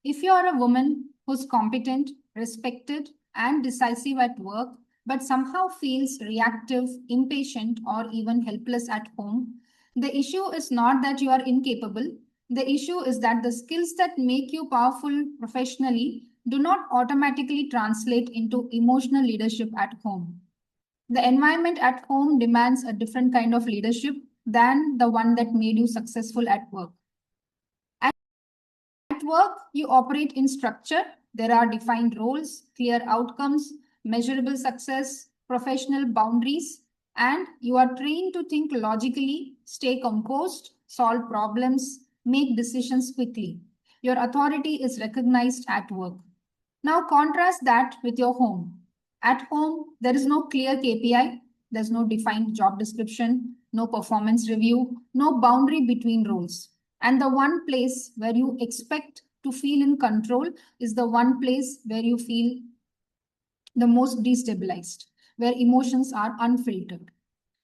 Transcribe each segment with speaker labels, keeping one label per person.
Speaker 1: If you are a woman who's competent, respected, and decisive at work, but somehow feels reactive, impatient, or even helpless at home, the issue is not that you are incapable. The issue is that the skills that make you powerful professionally do not automatically translate into emotional leadership at home. The environment at home demands a different kind of leadership than the one that made you successful at work. At work, you operate in structure. There are defined roles, clear outcomes, measurable success, professional boundaries, and you are trained to think logically, stay composed, solve problems, make decisions quickly. Your authority is recognized at work. Now contrast that with your home. At home, there is no clear KPI, there's no defined job description, no performance review, no boundary between roles. And the one place where you expect to feel in control is the one place where you feel the most destabilized, where emotions are unfiltered.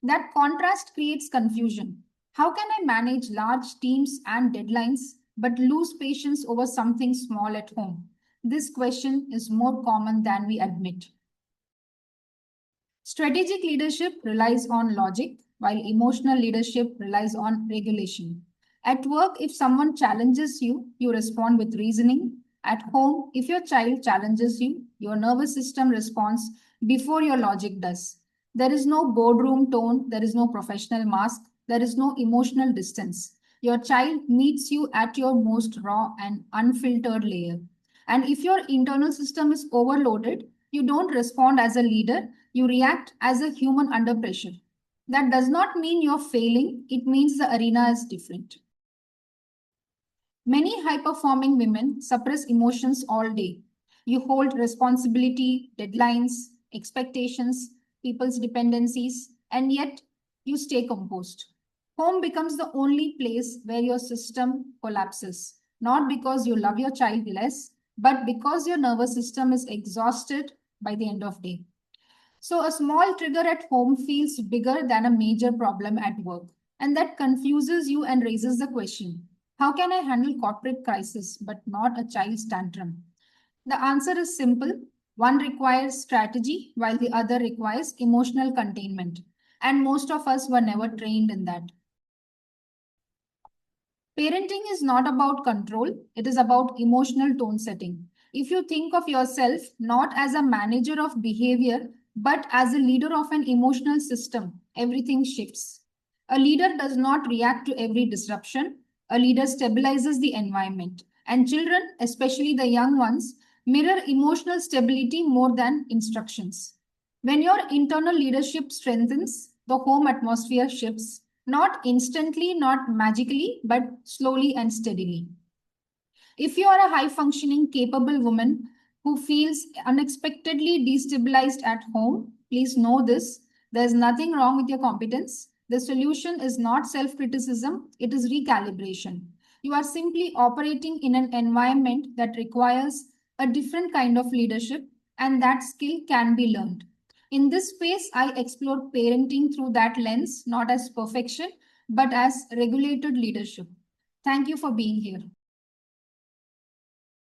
Speaker 1: That contrast creates confusion. How can I manage large teams and deadlines but lose patience over something small at home? This question is more common than we admit. Strategic leadership relies on logic, while emotional leadership relies on regulation. At work, if someone challenges you, you respond with reasoning. At home, if your child challenges you, your nervous system responds before your logic does. There is no boardroom tone, there is no professional mask, there is no emotional distance. Your child meets you at your most raw and unfiltered layer. And if your internal system is overloaded, you don't respond as a leader, you react as a human under pressure. That does not mean you're failing, it means the arena is different. Many high-performing women suppress emotions all day. You hold responsibility, deadlines, expectations, people's dependencies, and yet you stay composed. Home becomes the only place where your system collapses, not because you love your child less, but because your nervous system is exhausted by the end of day. So a small trigger at home feels bigger than a major problem at work. And that confuses you and raises the question, how can I handle corporate crisis but not a child's tantrum? The answer is simple. One requires strategy while the other requires emotional containment. And most of us were never trained in that. Parenting is not about control, it is about emotional tone setting. If you think of yourself not as a manager of behavior, but as a leader of an emotional system, everything shifts. A leader does not react to every disruption. A leader stabilizes the environment. And children, especially the young ones, mirror emotional stability more than instructions. When your internal leadership strengthens, the home atmosphere shifts, not instantly, not magically, but slowly and steadily. If you are a high-functioning, capable woman who feels unexpectedly destabilized at home, please know this. There's nothing wrong with your competence. The solution is not self-criticism, it is recalibration. You are simply operating in an environment that requires a different kind of leadership, and that skill can be learned. In this space, I explore parenting through that lens, not as perfection, but as regulated leadership. Thank you for being here.